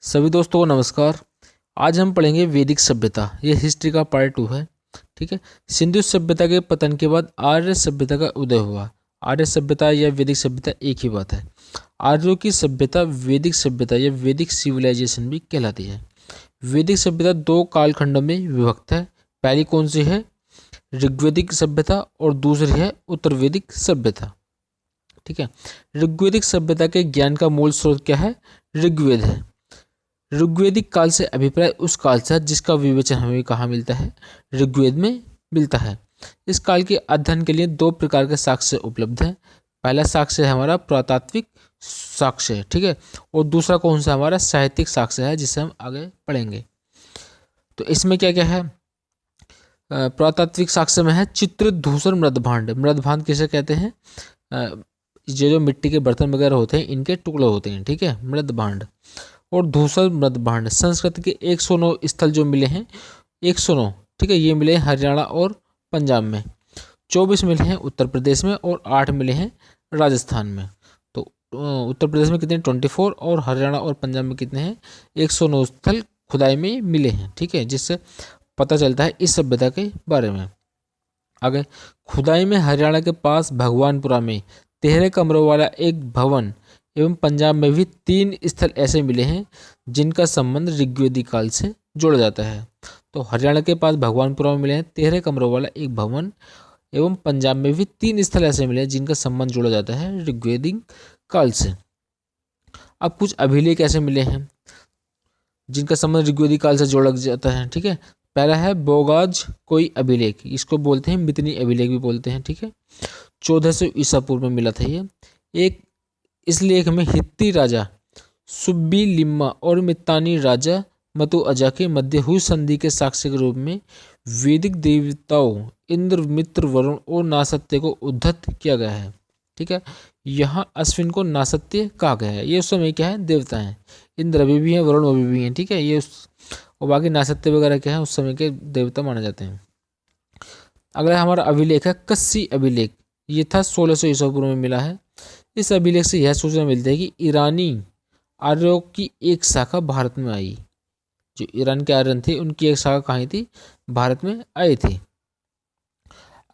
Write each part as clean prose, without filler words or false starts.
सभी दोस्तों को नमस्कार। आज हम पढ़ेंगे वैदिक सभ्यता। ये हिस्ट्री का पार्ट 2 है। ठीक है। सिंधु सभ्यता के पतन के बाद आर्य सभ्यता का उदय हुआ। आर्य सभ्यता या वैदिक सभ्यता एक ही बात है। आर्यों की सभ्यता वैदिक सभ्यता या वैदिक सिविलाइजेशन भी कहलाती है। वैदिक सभ्यता दो कालखंडों में विभक्त है। पहली कौन सी है? ऋग्वैदिक सभ्यता, और दूसरी है उत्तर वैदिक सभ्यता। ठीक है। ऋग्वैदिक सभ्यता के ज्ञान का मूल स्रोत क्या है? ऋग्वेद है। ऋग्वैदिक काल से अभिप्राय उस काल से जिसका विवेचन हमें कहाँ मिलता है? ऋग्वेद में मिलता है। इस काल के अध्ययन के लिए दो प्रकार के साक्ष्य उपलब्ध हैं। पहला साक्ष्य है हमारा पुरातात्विक साक्ष्य, ठीक है, और दूसरा कौन सा हमारा साहित्यिक साक्ष्य है, जिसे हम आगे पढ़ेंगे। तो इसमें क्या क्या है? पुरातात्विक साक्ष्य में है चित्र धूसर मृदभांड। मृदभांड किसे कहते हैं? जो मिट्टी के बर्तन वगैरह होते हैं, इनके टुकड़े होते हैं, ठीक है, मृदभांड। और धूसर मृदभांड संस्कृत के 109 स्थल जो मिले हैं, 109, ठीक है, ये मिले हरियाणा और पंजाब में। 24 मिले हैं उत्तर प्रदेश में और 8 मिले हैं राजस्थान में। तो उत्तर प्रदेश में कितने? 24, और हरियाणा और पंजाब में कितने हैं? 109 स्थल खुदाई में मिले हैं, ठीक है, जिससे पता चलता है इस सभ्यता के बारे में। आगे, खुदाई में हरियाणा के पास भगवानपुरा में 13 कमरों वाला एक भवन एवं पंजाब में भी 3 स्थल ऐसे मिले हैं जिनका संबंध ऋग्वेदिक काल से जोड़ा जाता है। तो हरियाणा के पास भगवानपुरा में मिले हैं 13 कमरों वाला एक भवन, एवं पंजाब में भी 3 स्थल ऐसे मिले हैं जिनका संबंध जोड़ा जाता है ऋग्वेदिक काल से। अब कुछ अभिलेख ऐसे मिले हैं जिनका संबंध ऋग्वेदिक काल से जोड़ा जाता है, ठीक है। पहला है बोगाज कोई अभिलेख, इसको बोलते हैं मितनी अभिलेख भी बोलते हैं, ठीक है। 1400 ईसा पूर्व में मिला था ये। एक इस लेख में हित्ती राजा सुब्बी लिम्मा और मितानी राजा मतु अजा के मध्य हुई संधि के साक्ष्य के रूप में वैदिक देवताओं इंद्र, मित्र, वरुण और नासत्य को उद्धत किया गया है, ठीक है। यहाँ अश्विन को नासत्य कहा गया है। ये उस समय क्या है? देवता हैं। इंद्र अभी भी हैं, वरुण अभी भी हैं, ठीक है। ये और बाकी नासत्य वगैरह क्या है? उस समय के देवता माने जाते हैं। अगला हमारा अभिलेख है कस्सी अभिलेख। ये था 1600 ईसा पूर्व में मिला है। इस अभिलेख से यह सूचना मिलती है कि ईरानी आर्यों की एक शाखा भारत में आई। जो ईरान के आर्यन थे, उनकी एक शाखा कहाँ थी? भारत में आए थे।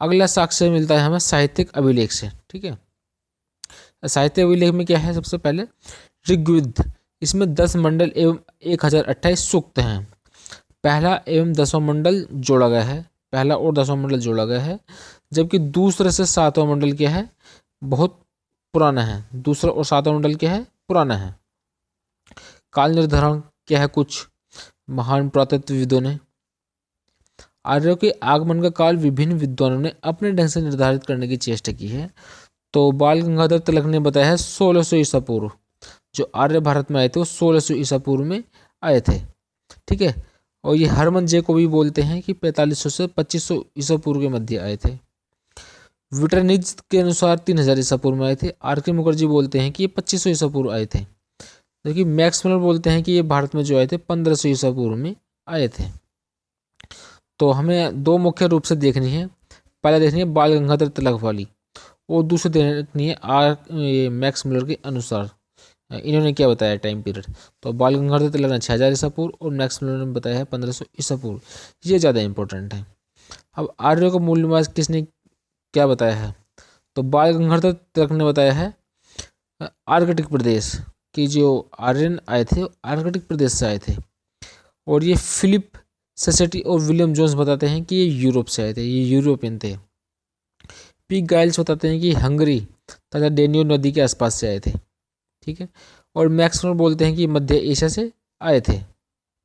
अगला साक्ष्य मिलता है हमें साहित्यिक अभिलेख से, ठीक है। साहित्य अभिलेख में क्या है? सबसे पहले ऋग्वेद, इसमें 10 मंडल एवं 1028 सूक्त हैं। पहला एवं 10वां मंडल जोड़ा गया है, पहला और 10वां मंडल जोड़ा गया है, जबकि दूसरे से 7वां मंडल क्या है? बहुत पुराना है। दूसरा और 7वां मंडल क्या है? पुराना है। काल निर्धारण क्या है? कुछ महान पुरातत्वविदों ने आर्यों के आगमन का काल विभिन्न विद्वानों ने अपने ढंग से निर्धारित करने की चेष्टा की है। तो बाल गंगाधर तिलक ने बताया है 1600 ईसा पूर्व। जो आर्य भारत में आए थे वो 1600 ईसा पूर्व में आए थे, ठीक है। और ये हरमन जे को भी बोलते हैं कि 4500 से 2500 ईसा पूर्व के मध्य आए थे। विटरनिज के अनुसार 3000 ईसा पूर्व में आए थे। आर के मुखर्जी बोलते हैं कि ये 2500 ईसा पूर्व आए थे, जबकि मैक्स मिलर बोलते हैं कि ये भारत में जो आए थे 1500 ईसा पूर्व में आए थे। तो हमें दो मुख्य रूप से देखनी है। पहले देखनी है बाल गंगाधर तिलक वाली, और दूसरी देखनी है मैक्स मिलर के अनुसार इन्होंने क्या बताया टाइम पीरियड। तो बाल गंगाधर तिलक ने 6000 ईसा पूर्व और मैक्स मिलर ने बताया है 1500 ईसा पूर्व। ये ज़्यादा इंपॉर्टेंट है। अब आर्यों का मूल निवास किसने क्या बताया है? तो बाल गंगाधर तिलक ने बताया है आर्कटिक प्रदेश की जो आर्यन आए थे आर्कटिक प्रदेश से आए थे। और ये फिलिप सेसेटी और विलियम जोन्स बताते हैं कि ये यूरोप से आए थे, ये यूरोपियन थे। पी गाइल्स बताते हैं कि हंगरी तथा डेन्यूब नदी के आसपास से आए थे, ठीक है। और मैक्सवेल बोलते हैं कि मध्य एशिया से आए थे।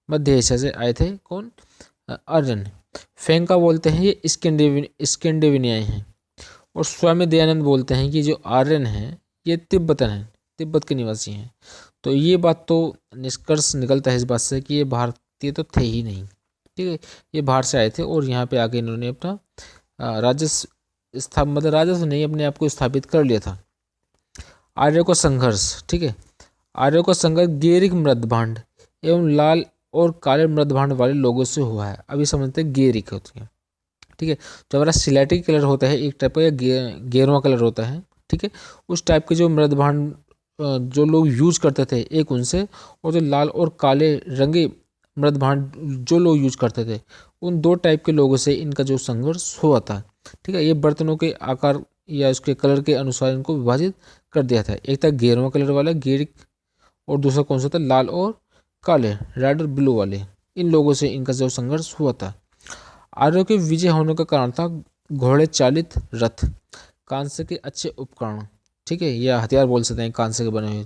मध्य एशिया से आए थे कौन? आर्यन। फेंका बोलते हैं ये स्कैंडिनेवियाई हैं। और स्वामी दयानंद बोलते हैं कि जो आर्यन हैं ये तिब्बतन हैं, तिब्बत के निवासी हैं। तो ये बात तो निष्कर्ष निकलता है इस बात से कि ये भारतीय तो थे ही नहीं, ठीक है। ये बाहर से आए थे और यहाँ पे आके इन्होंने अपना मतलब राजस्व नहीं, अपने आप को स्थापित कर लिया था। आर्यों का संघर्ष, ठीक है। आर्यों का संघर्ष गेरिक मृदभांड एवं लाल और काले मृदभांड वाले लोगों से हुआ है। अभी समझते हैं गेरिक होती है, ठीक है। जो हमारा सिलेटी कलर होता है एक टाइप का, या गेरुआ कलर होता है, ठीक है। उस टाइप के जो मृदभांड जो लोग यूज करते थे एक उनसे, और जो लाल और काले रंगे मृद भांड जो लोग यूज करते थे, उन दो टाइप के लोगों से इनका जो संघर्ष हुआ था। ठीक है, ये बर्तनों के आकार या उसके कलर के अनुसार इनको विभाजित कर दिया था। एक था गेरुआ कलर वाला गेरिक, और दूसरा कौन सा था, लाल और काले रेड और ब्लू वाले। इन लोगों से इनका जो संघर्ष हुआ था। आर्यों के विजय होने का कारण था घोड़े चालित रथ, कांसे के अच्छे उपकरण, ठीक है, या हथियार बोल सकते हैं कांसे के बने हुए,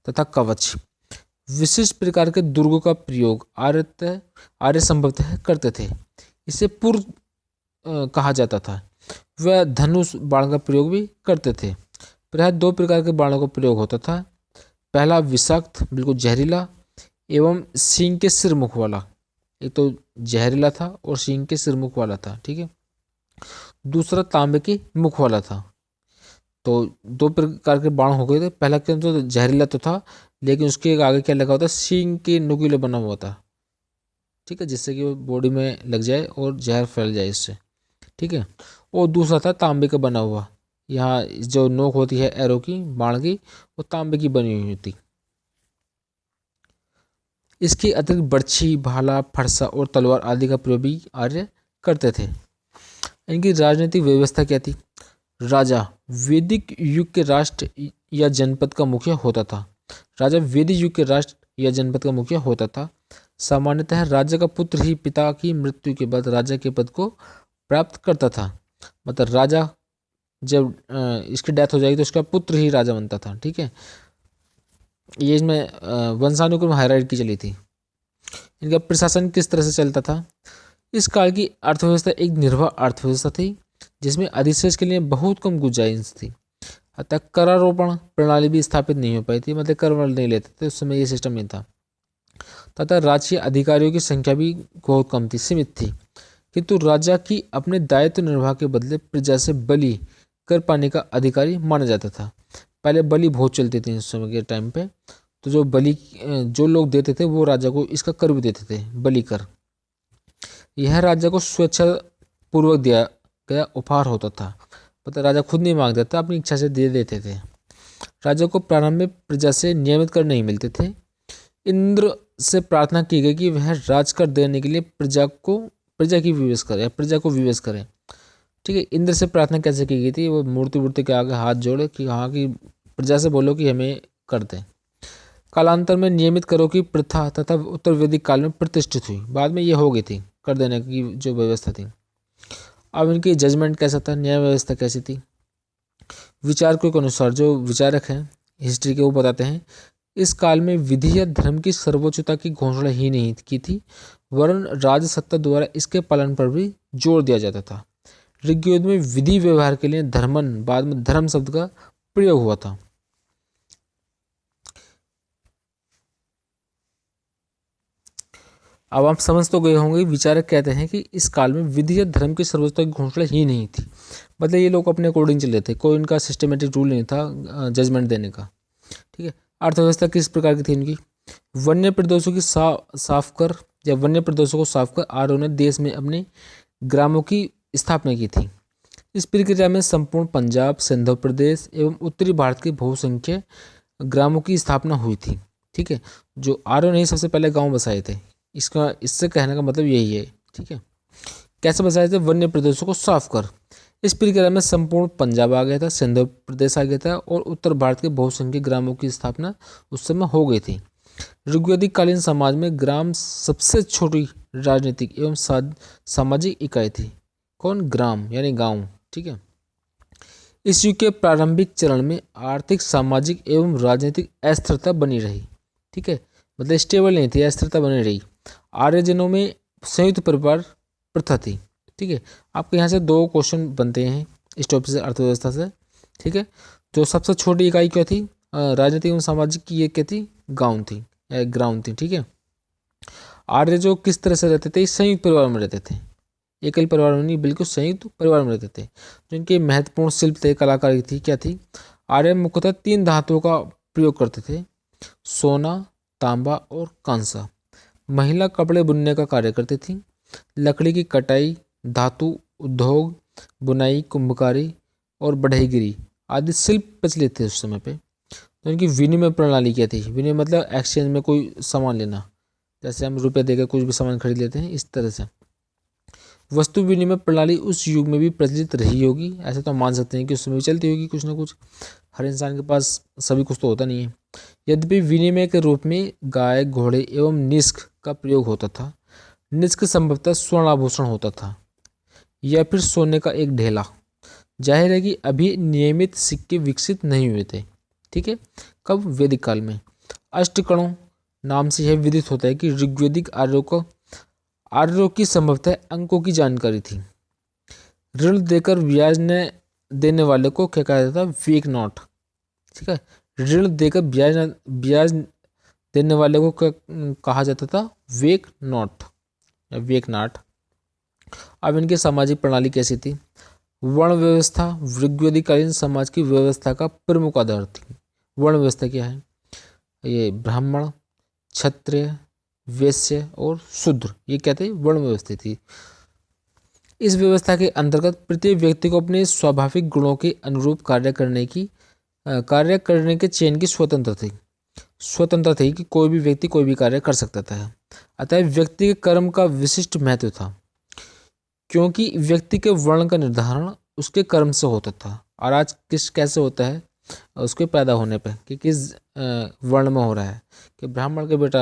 तथा कवच। विशिष्ट प्रकार के दुर्गों का प्रयोग आर्य संभवतः करते थे। इसे पूर्व कहा जाता था। वह धनुष बाण का प्रयोग भी करते थे। प्रायः दो प्रकार के बाणों का प्रयोग होता था। पहला विषाक्त बिल्कुल जहरीला एवं सींग के सिर मुख वाला। एक तो जहरीला था और सींग के सिर मुख वाला था, ठीक है। दूसरा तांबे के मुख वाला था। तो दो प्रकार के बाण हो गए थे। पहला क्या तो जहरीला तो था, लेकिन उसके आगे क्या लगा होता, सींग के नुकीले बना हुआ था, ठीक है, जिससे कि वो बॉडी में लग जाए और जहर फैल जाए इससे, ठीक है। और दूसरा था तांबे का बना हुआ, यहाँ जो नोक होती है एरो की, बाण की, वो तांबे की बनी हुई होती। इसके अतिरिक्त बर्छी, भाला, फरसा और तलवार आदि का प्रयोग भी आर्य करते थे। इनकी राजनीतिक व्यवस्था क्या थी? राजा वैदिक युग के राष्ट्र या जनपद का मुखिया होता था। राजा वैदिक युग के राष्ट्र या जनपद का मुखिया होता था। सामान्यतः राजा का पुत्र ही पिता की मृत्यु के बाद राजा के पद को प्राप्त करता था। मतलब राजा जब इसकी डेथ हो जाएगी तो इसका पुत्र ही राजा बनता था, ठीक है। ये इसमें वंशानुक्रम हायरार्की चली थी। इनका प्रशासन किस तरह से चलता था? इस काल की अर्थव्यवस्था एक निर्वाह अर्थव्यवस्था थी, जिसमें अधिशेष के लिए बहुत कम गुंजाइश थी। अतः करारोपण प्रणाली भी स्थापित नहीं हो पाई थी, मतलब कर नहीं लेते थे उस समय, ये सिस्टम नहीं था। तथा राजकीय अधिकारियों की संख्या भी बहुत कम थी, सीमित थी। किंतु राजा की अपने दायित्व निर्वाह के बदले प्रजा से बलि कर पाने का अधिकारी माना जाता था। पहले बलि बहुत चलती थी उस समय के टाइम पे, तो जो बलि जो लोग देते थे वो राजा को इसका कर भी देते थे, बलि कर। यह राजा को स्वेच्छा पूर्वक दिया गया उपहार होता था, मतलब राजा खुद नहीं मांगता था, अपनी इच्छा से दे देते थे। राजा को प्रारंभ में प्रजा से नियमित कर नहीं मिलते थे। इंद्र से प्रार्थना की गई कि वह राजकर देने के लिए प्रजा की विवेश करे, प्रजा को विवेश करे, ठीक है। इंद्र से प्रार्थना कैसे की गई थी? वो मूर्ति के आगे हाथ जोड़े कि हाँ कि प्रजा से बोलो कि हमें कर दें। कालांतर में नियमित करों की प्रथा तथा उत्तर वैदिक काल में प्रतिष्ठित हुई। बाद में ये हो गई थी कर देने की जो व्यवस्था थी। अब इनकी जजमेंट कैसा था, न्याय व्यवस्था कैसी थी? विचारकों के अनुसार, जो विचारक हैं हिस्ट्री के, वो बताते हैं इस काल में विधि या धर्म की सर्वोच्चता की घोषणा ही नहीं की थी, वरन राजसत्ता द्वारा इसके पालन पर भी जोर दिया जाता था। ऋग्वेद में विधि व्यवहार के लिए धर्मन, बाद में धर्म शब्द का प्रयोग हुआ था। अब आप समझ तो गए होंगे, विचारक कहते हैं कि इस काल में विधि या धर्म की सर्वोच्चता की घोषणा ही नहीं थी, मतलब ये लोग अपने अकॉर्डिंग चल रहे थे, कोई इनका सिस्टमेटिक रूल नहीं था जजमेंट देने का, ठीक है। अर्थव्यवस्था किस प्रकार की थी इनकी? वन्य प्रदेशों की साफ कर या वन्य प्रदेशों को साफ कर आर्यों ने देश में अपने ग्रामों की स्थापना की थी। इस प्रक्रिया में संपूर्ण पंजाब, सिंध प्रदेश एवं उत्तरी भारत के बहुसंख्य ग्रामों की स्थापना हुई थी, ठीक है। जो आर्यों ने सबसे पहले गांव बसाए थे, इससे कहने का मतलब यही है, ठीक है। कैसे बसाए थे? वन्य प्रदेशों को साफ कर। इस प्रक्रिया में संपूर्ण पंजाब आ गया था, सिंध प्रदेश आ गया था और उत्तर भारत के बहुसंख्यक ग्रामों की स्थापना उस समय हो गई थी। ऋग्वैदिक कालीन समाज में ग्राम सबसे छोटी राजनीतिक एवं सामाजिक इकाई थी। कौन? ग्राम यानी गांव, ठीक है। इस युग के प्रारंभिक चरण में आर्थिक, सामाजिक एवं राजनीतिक अस्थिरता बनी रही, ठीक है, मतलब स्टेबल नहीं थी, अस्थिरता बनी रही। आर्यजनों में संयुक्त परिवार प्रथा थी, ठीक है। आपके यहाँ से दो क्वेश्चन बनते हैं इस टॉपिक से, अर्थव्यवस्था से, ठीक है। जो सबसे छोटी इकाई क्या थी राजनीतिक एवं सामाजिक की, ये क्या थी? गांव थी, ग्राउंड थी, ठीक है। आर्य जो किस तरह से रहते थे? संयुक्त परिवार में रहते थे, एकल परिवार में नहीं, बिल्कुल संयुक्त परिवार में रहते थे। जो इनके महत्वपूर्ण शिल्प थे, कलाकारी थी, क्या थी? आर्य मुख्यतः 3 धातुओं का प्रयोग करते थे, सोना, तांबा और कांसा। महिला कपड़े बुनने का कार्य करती थी। लकड़ी की कटाई, धातु उद्योग, बुनाई, कुंभकारी और बढ़ईगिरी आदि शिल्प प्रचलित थे उस समय पे। तो इनकी विनिमय प्रणाली क्या थी? विनिमय मतलब एक्सचेंज में कोई सामान लेना, जैसे हम रुपये देकर कुछ भी सामान खरीद लेते हैं, इस तरह से। वस्तु विनिमय प्रणाली उस युग में भी प्रचलित रही होगी, ऐसे तो हम मान सकते हैं कि उस समय भी चलती होगी कुछ ना कुछ, हर इंसान के पास सभी कुछ तो होता नहीं है। यद्यपि विनिमय के रूप में गाय, घोड़े एवं निष्क का प्रयोग होता था। निष्क संभवतः स्वर्ण आभूषण होता था या फिर सोने का एक ढेला। जाहिर है कि अभी नियमित सिक्के विकसित नहीं हुए थे, ठीक है। कब? वैदिक काल में। अष्टकणों नाम से यह विदित होता है कि ऋग्वैदिक आर्यों की संभवतः अंकों की जानकारी थी। ऋण देकर ब्याज न देने वाले को क्या कहा जाता था? वेक नॉट, ठीक है। ऋण देकर ब्याज देने वाले को क्या कहा जाता था? वेक नॉट या वेक नाट। अब इनकी सामाजिक प्रणाली कैसी थी? वर्ण व्यवस्था ऋग्वेदिककालीन समाज की व्यवस्था का प्रमुख आधार थी। वर्ण व्यवस्था क्या है? ये ब्राह्मण, क्षत्रिय, वैश्य और शूद्र, ये क्या थे? वर्ण व्यवस्था थी। इस व्यवस्था के अंतर्गत प्रत्येक व्यक्ति को अपने स्वाभाविक गुणों के अनुरूप कार्य करने के चयन की स्वतंत्रता थी कि कोई भी व्यक्ति कोई भी कार्य कर सकता था। अतः व्यक्ति के कर्म का विशिष्ट महत्व था, क्योंकि व्यक्ति के वर्ण का निर्धारण उसके कर्म से होता था। और आज कैसे होता है? उसके पैदा होने पे कि किस वर्ण में हो रहा है, कि ब्राह्मण का बेटा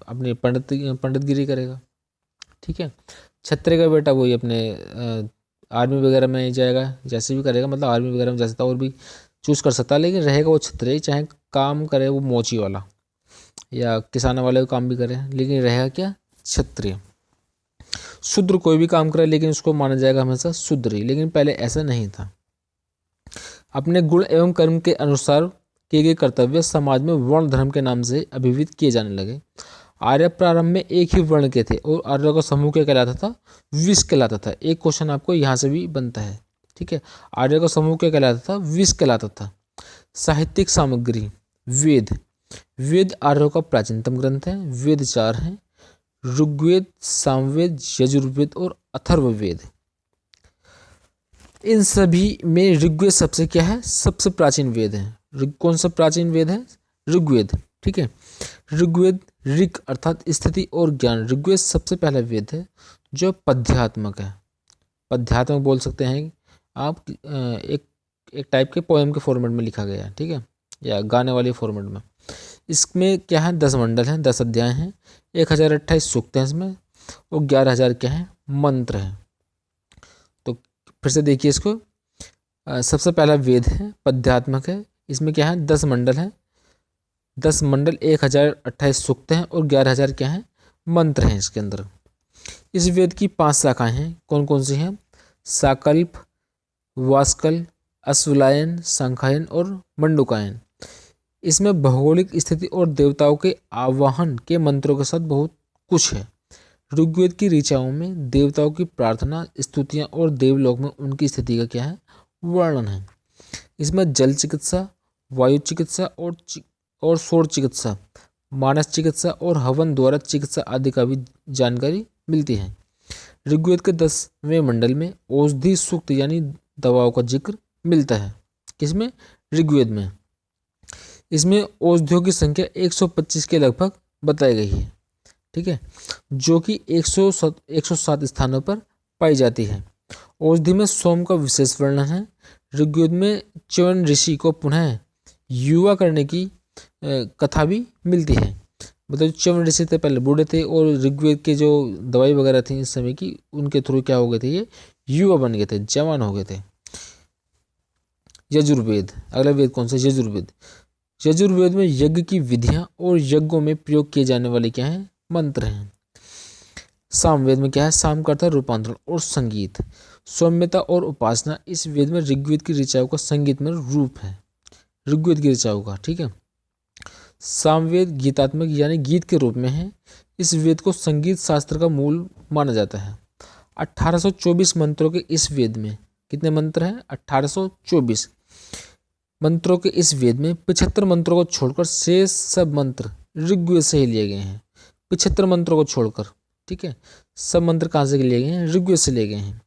अपनी पंडितगिरी करेगा, ठीक है। क्षत्रिय का बेटा वही अपने आर्मी वगैरह में जाएगा, जैसे भी करेगा, मतलब आर्मी वगैरह में जा सकता है और भी चूज़ कर सकता है, लेकिन रहेगा वो क्षत्रिय, चाहे काम करे वो मोची वाला या किसानों वाले काम भी करे, लेकिन रहेगा क्या? क्षत्रिय। शूद्र कोई भी काम करे लेकिन उसको माना जाएगा हमेशा शूद्र ही, लेकिन पहले ऐसा नहीं था। अपने गुण एवं कर्म के अनुसार किए गए कर्तव्य समाज में वर्ण धर्म के नाम से अभिहित किए जाने लगे। आर्य प्रारंभ में एक ही वर्ण के थे और आर्यों का समूह क्या कहलाता था? विष कहलाता था। एक क्वेश्चन आपको यहाँ से भी बनता है, ठीक है। आर्यों का समूह क्या कहलाता था? विष कहलाता था। साहित्यिक सामग्री वेद आर्यों का प्राचीनतम ग्रंथ है। वेद 4 हैं: ऋग्वेद, सामवेद, यजुर्वेद और अथर्ववेद। इन सभी में ऋग्वेद सबसे क्या है? सबसे प्राचीन वेद है। कौन सा प्राचीन वेद है? ऋग्वेद, ठीक है। ऋग्वेद ऋक अर्थात स्थिति और ज्ञान। ऋग्वेद सबसे पहला वेद है जो पद्यात्मक है। पद्यात्मक बोल सकते हैं आप, एक टाइप के पोएम के फॉर्मेट में लिखा गया है, ठीक है, या गाने वाले फॉर्मेट में। इसमें क्या है? 10 मंडल हैं, 10 अध्याय हैं, 1028 सूक्त हैं इसमें, और 11,000 क्या है? मंत्र हैं। तो फिर से देखिए इसको, सबसे पहला वेद है, पद्यात्मक है, इसमें क्या है? 10 मंडल हैं, 10 मंडल, 1028 सूक्त हैं और 11,000 क्या हैं? मंत्र हैं इसके अंदर। इस वेद की 5 शाखाएं हैं। कौन कौन सी हैं? साकल्प, वास्कल, अश्वलायन, सांख्यायन और मंडूकायन। इसमें भौगोलिक स्थिति और देवताओं के आवाहन के मंत्रों के साथ बहुत कुछ है। ऋग्वेद की ऋचाओं में देवताओं की प्रार्थना, स्तुतियाँ और देवलोक में उनकी स्थिति का क्या है? वर्णन है। इसमें जल चिकित्सा, वायु चिकित्सा और सौर चिकित्सा, मानस चिकित्सा और हवन द्वारा चिकित्सा आदि का भी जानकारी मिलती है। ऋग्वेद के 10वें मंडल में औषधि सूक्त यानी दवाओं का जिक्र मिलता है। किसमें? ऋग्वेद में। इसमें औषधियों की संख्या 125 के लगभग बताई गई है, ठीक है, जो कि 107 स्थानों पर पाई जाती है। औषधि में सोम का विशेष वर्णन है। ऋग्वेद में च्यवन ऋषि को पुनः युवा करने की कथा भी मिलती है। मतलब च्यवन ऋषि थे पहले बूढ़े थे, और ऋग्वेद के जो दवाई वगैरह थी इस समय की, उनके थ्रू क्या हो गए थे? ये युवा बन गए थे, जवान हो गए थे। यजुर्वेद, अगला वेद कौन सा? यजुर्वेद। यजुर्वेद में यज्ञ की विधियां और यज्ञों में प्रयोग किए जाने वाले क्या हैं? मंत्र हैं। सामवेद में क्या है? साम का अर्थ है रूपांतरण और संगीत। सौम्यता और उपासना, इस वेद में ऋग्वेद की ऋचाओं का संगीत में रूप है, ऋग्वेद की ऋचाओं का, ठीक है। सामवेद गीतात्मक यानी गीत के रूप में है। इस वेद को संगीत शास्त्र का मूल माना जाता है। 1824 मंत्रों के इस वेद में कितने मंत्र हैं? 1824 मंत्रों के इस वेद में 75 मंत्रों को छोड़कर शेष सब मंत्र ऋग्वेद से ही लिए गए हैं। 75 मंत्रों को छोड़कर, ठीक है, सब मंत्र कहाँ से लिए गए हैं? ऋग्वेद से लिए गए हैं।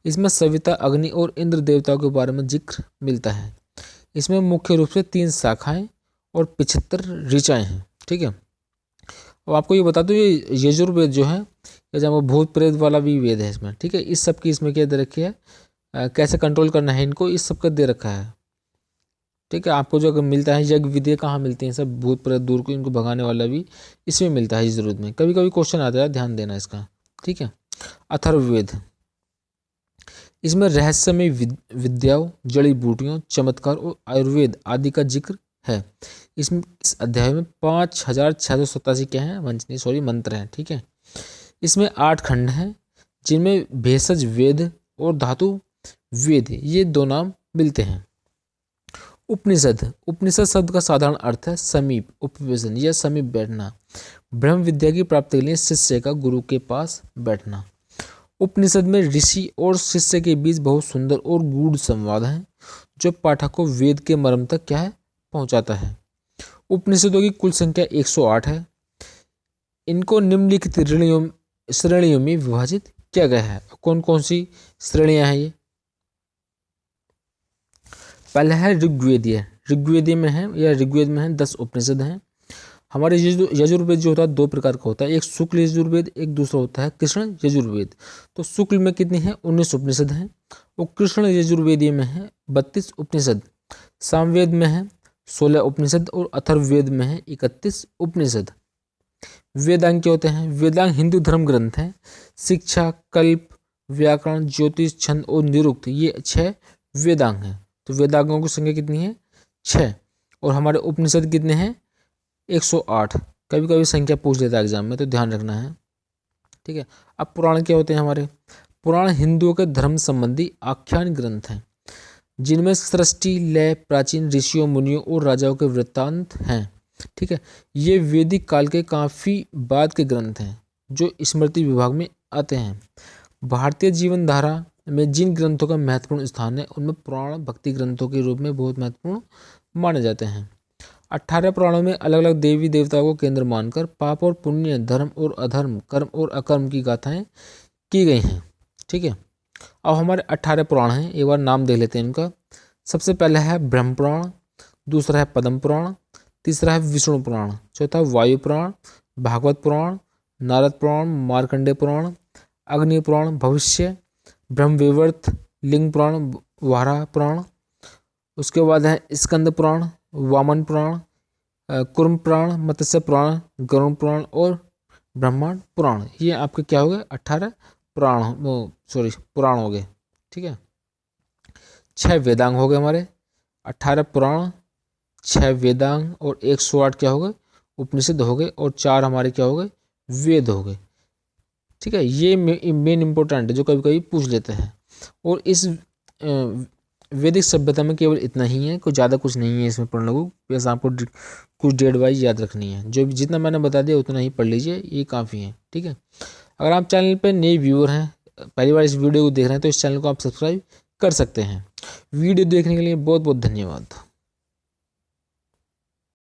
इसमें सविता, अग्नि और इंद्र देवताओं के बारे में जिक्र मिलता है। इसमें मुख्य रूप से 3 शाखाएं और 75 ऋचाएँ हैं। ठीक है, अब आपको ये बता दूँ ये यजुर्वेद जो है, ये जब भूत प्रेत वाला भी वेद है इसमें। ठीक है, इस सब की इसमें क्या दे रखी है, कैसे कंट्रोल करना है इनको, इस सब का दे रखा है। ठीक है, आपको जो अगर मिलता है यज्ञ विधि कहाँ मिलती हैं, सब भूत प्रेत दूर को इनको भगाने वाला भी इसमें मिलता है यजुर्वेद में। कभी कभी क्वेश्चन आता है, ध्यान देना इसका। ठीक है, अथर्ववेद, इसमें रहस्यमय विद्याओं, जड़ी बूटियों, चमत्कार और आयुर्वेद आदि का जिक्र है। इसमें इस अध्याय में 5687 क्या है, मंत्र हैं। ठीक है, इसमें 8 खंड हैं, जिनमें भेषज वेद और धातु वेद ये 2 नाम मिलते हैं। उपनिषद, उपनिषद शब्द का साधारण अर्थ है समीप, उपवेशन या समीप बैठना, ब्रह्म विद्या की प्राप्ति के लिए शिष्य का गुरु के पास बैठना। उपनिषद में ऋषि और शिष्य के बीच बहुत सुंदर और गूढ़ संवाद है, जो पाठक को वेद के मर्म तक क्या है पहुंचाता है। उपनिषदों की कुल संख्या 108 है। इनको निम्नलिखित श्रेणियों में विभाजित किया गया है। कौन कौन सी श्रेणियां हैं ये? पहला है ऋग्वेदीय, ऋग्वेदीय में है या ऋग्वेद में है 10 उपनिषद हैं। हमारे यजुर्वेद जो होता है 2 प्रकार का होता है, एक शुक्ल यजुर्वेद, एक दूसरा होता है कृष्ण यजुर्वेद। तो शुक्ल में कितनी है 19 उपनिषद हैं, और कृष्ण यजुर्वेदीय में है 32 उपनिषद। सामवेद में है 16 उपनिषद और अथर्ववेद में है 31 उपनिषद। वेदांग क्या होते हैं? वेदांग हिंदू धर्म ग्रंथ हैं। शिक्षा, कल्प, व्याकरण, ज्योतिष, छंद और निरुक्त ये 6 वेदांग हैं। तो वेदांगों की संख्या कितनी है 6, और हमारे उपनिषद कितने हैं 108। कभी कभी संख्या पूछ लेता है एग्जाम में, तो ध्यान रखना है। ठीक है, अब पुराण क्या होते हैं हमारे? पुराण हिंदुओं के धर्म संबंधी आख्यान ग्रंथ हैं, जिनमें सृष्टि, लय, प्राचीन ऋषियों, मुनियों और राजाओं के वृत्तांत हैं। ठीक है, ये वैदिक काल के काफ़ी बाद के ग्रंथ हैं, जो स्मृति विभाग में आते हैं। भारतीय जीवन धारा में जिन ग्रंथों का महत्वपूर्ण स्थान है, उनमें पुराण भक्ति ग्रंथों के रूप में बहुत महत्वपूर्ण माने जाते हैं। 18 पुराणों में अलग अलग देवी देवताओं को केंद्र मानकर पाप और पुण्य, धर्म और अधर्म, कर्म और अकर्म की गाथाएं की गई हैं। ठीक है, अब हमारे 18 पुराण हैं, एक बार नाम देख लेते हैं इनका। सबसे पहला है ब्रह्म पुराण, दूसरा है पद्म पुराण, तीसरा है विष्णु पुराण, चौथा वायु पुराण, भागवत पुराण, नारद पुराण, मार्कंडेय पुराण, अग्नि पुराण, भविष्य, ब्रह्मवैवर्त, लिंग पुराण, वाराह पुराण। उसके बाद है स्कंद पुराण, वामन पुराण, कुर्म पुराण, मत्स्य पुराण, गरुड़ पुराण और ब्रह्मांड पुराण। ये आपके क्या हो गए 18 पुराण हो गए। ठीक है, 6 वेदांग हो गए हमारे, 18 पुराण, 6 वेदांग और 108 क्या हो गए उपनिषद हो गए, और 4 हमारे क्या हो गए वेद हो गए। ठीक है, ये मेन इंपॉर्टेंट है जो कभी कभी पूछ लेते हैं। और इस वैदिक सभ्यता में केवल इतना ही है, कोई ज़्यादा कुछ नहीं है इसमें पढ़ने को। बस आपको कुछ डेट वाइज याद रखनी है, जो जितना मैंने बता दिया उतना ही पढ़ लीजिए, ये काफ़ी है। ठीक है, अगर आप चैनल पर नए व्यूअर हैं, पहली बार इस वीडियो को देख रहे हैं, तो इस चैनल को आप सब्सक्राइब कर सकते हैं। वीडियो देखने के लिए बहुत बहुत धन्यवाद।